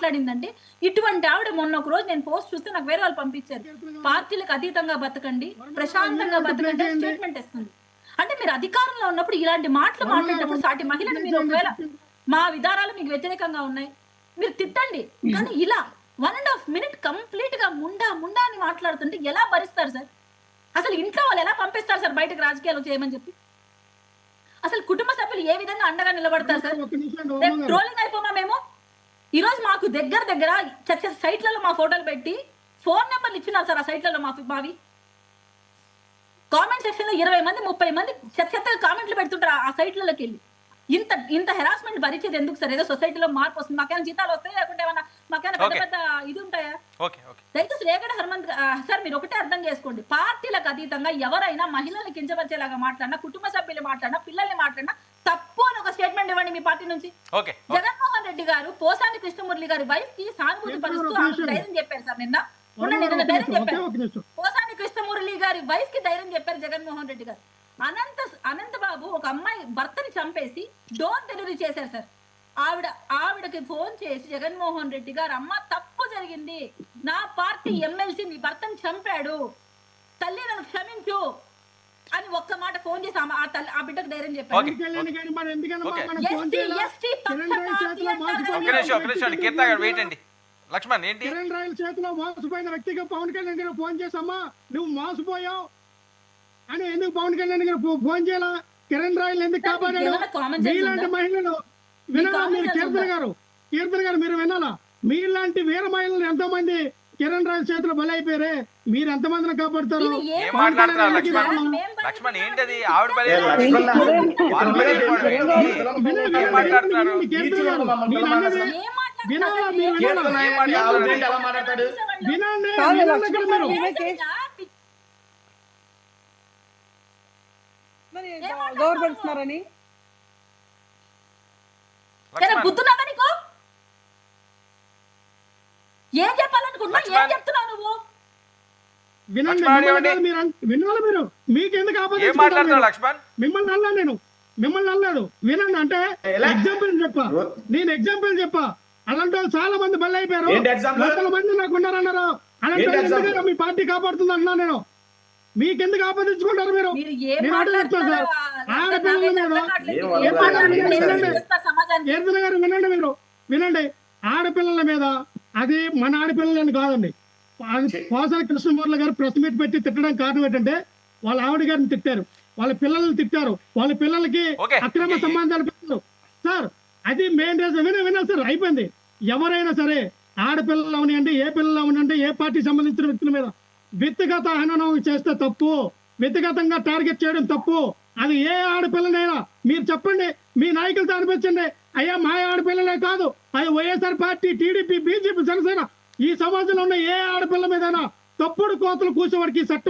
మాట్లాడిందంటే ఇటువంటి ఆవిడ మొన్న ఒక రోజు నేను పోస్ట్ చూస్తే నాకు వేరే వాళ్ళు పంపించారు. పార్టీలకు అతీతంగా బతకండి, ప్రశాంతంగా బతకండి స్టేట్మెంట్ ఇస్తుంది. అంటే మీరు అధికారంలో ఉన్నప్పుడు ఇలాంటి మాటలు మాట్లాడేటప్పుడు సాటి మహిళను మీరు ఒకవేళ మా విధానాలు మీకు వ్యతిరేకంగా ఉన్నాయి మీరు తిట్టండి, కానీ ఇలా 1.5 minute కంప్లీట్ గా ముండా ముండా అని మాట్లాడుతుంటే ఎలా భరిస్తారు సార్? అసలు ఇంట్లో వాళ్ళు ఎలా పంపిస్తారు సార్ బయటకు రాజకీయాలు చేయమని చెప్పి? అసలు కుటుంబ సభ్యులు ఏ విధంగా అండగా నిలబడతారు సార్? ట్రోలింగ్ అయిపోమా మేము? ఈ రోజు మాకు దగ్గర సైట్లలో మా ఫోటోలు పెట్టి ఫోన్ నెంబర్లు ఇచ్చినారు సార్. ఆ సైట్లలో మావి కామెంట్ సెక్షన్ లో 20 మంది 30 మంది చెత్తగా కామెంట్లు పెడుతుంటారు ఆ సైట్లలోకి వెళ్ళి. ఇంత హెరాస్మెంట్ భరించేది ఎందుకు సార్? ఏదో సొసైటీలో మార్పు వస్తుంది, మాకైనా జీతాలు వస్తాయి, లేకుంటే ఏమన్నా మాకైనా పెద్ద ఇది ఉంటాయా? దయచేసి రేగడ హనుమంత్ సార్ మీరు ఒకటే అర్థం చేసుకోండి, పార్టీలకు అతీతంగా ఎవరైనా మహిళల్ని కించపరిచేలాగా మాట్లాడినా, కుటుంబ సభ్యులు మాట్లాడినా, పిల్లల్ని మాట్లాడినా తప్పు అని ఒక స్టేట్మెంట్ ఇవ్వండి మీ పార్టీ నుంచి. జగన్మోహన్ రెడ్డి గారు పోసాని కృష్ణమురళి గారి వైఫ్ కి సానుభూతి పరుస్తూ ధైర్యం చెప్పారు సార్. నిన్న ధైర్యం చెప్పారు. పోసాని కృష్ణమురళి గారి వైఫ్ కి ధైర్యం చెప్పారు జగన్మోహన్ రెడ్డి గారు. అనంత బాబు ఒక అమ్మాయి భర్తని చంపేసి డోర్ డెలివరీ చేశారు సార్. ఆవిడకి ఫోన్ చేసి జగన్మోహన్ రెడ్డి గారు, అమ్మ తప్పు జరిగింది, నా పార్టీ ఎమ్మెల్సీ మీ భర్తని చంపాడు, తల్లి నన్ను క్షమించు అని ఒక్క మాట ఫోన్ చేసి ఆ బిడ్డకు ధైర్యం చెప్పారు. కిరణ్ రాయల్ చేతిలో మోసపోయిన వ్యక్తిగా పవన్ కళ్యాణ్ గారు ఫోన్ చేసమ్మా నువ్వు మోసపోయావు అని ఎందుకు పవన్ కళ్యాణ్ గారు ఫోన్ చేయాలా? కిరణ్ రాయల్ ఎందుకు కాపాడాడు? మీలాంటి మహిళలు వినాలా? మీరు కీర్తన గారు మీరు వినాలా? మీలాంటి వీర మహిళలు ఎంతో మంది కిరణ్ రాయల్ చేతిలో బలైపోయారే, మీరు ఎంతమందిని కాపాడుతారు? గౌరవిస్తున్నారని బుద్ధున్నావా నీకు? ఏం చెప్పాలనుకుంటున్నా? ఏం చెప్తున్నావు నువ్వు? వినండి, వినాలి మీరు. మీకెందుకు మిమ్మల్ని అల్లా మిమ్మల్ని అల్లాడు. వినండి, అంటే ఎగ్జాంపుల్ చెప్పా అలాంటి వాళ్ళు చాలా మంది బలి అయిపోయారు, లక్షల మంది నాకు ఉన్నారన్నారు. అలాంటి మీ పార్టీ కాపాడుతుంది అన్నా నేను. మీకెందుకు ఆపాదించుకుంటారు మీరు? నేను ఆడగలుగుతున్నా సార్. ఆడపిల్లల మీద వినండి, ఆడపిల్లల మీద అది మన ఆడపిల్లలని కాదండి. అది పోసాని కృష్ణమురళి గారు ప్రెస్ మీట్ పెట్టి తిట్టడానికి కారణం ఏంటంటే వాళ్ళ ఆవిడ గారిని తిట్టారు, వాళ్ళ పిల్లల్ని తిట్టారు, వాళ్ళ పిల్లలకి అక్రమ సంబంధాలు పెట్టారు సార్. అది మెయిన్ రీజన్. వినాలి సార్, అయిపోయింది. ఎవరైనా సరే ఆడపిల్లలు అవనివ్వండి, ఏ పిల్లలు అవనివ్వండి, ఏ పార్టీ సంబంధించిన వ్యక్తుల మీద వ్యక్తిగత హననం చేస్తే తప్పు, వ్యక్తిగతంగా టార్గెట్ చేయడం తప్పు. అది ఏ ఆడపిల్లనైనా మీరు చెప్పండి, మీ నాయకులతో అనిపించండి, అయ్యా మా ఆడపిల్లలే కాదు, అది YSR party, TDP, BJP, Janasena ఈ సమాజంలో ఉన్న ఏ ఆడపిల్ల మీదైనా తప్పుడు కోతలు కూర్చోవాడికి చట్టం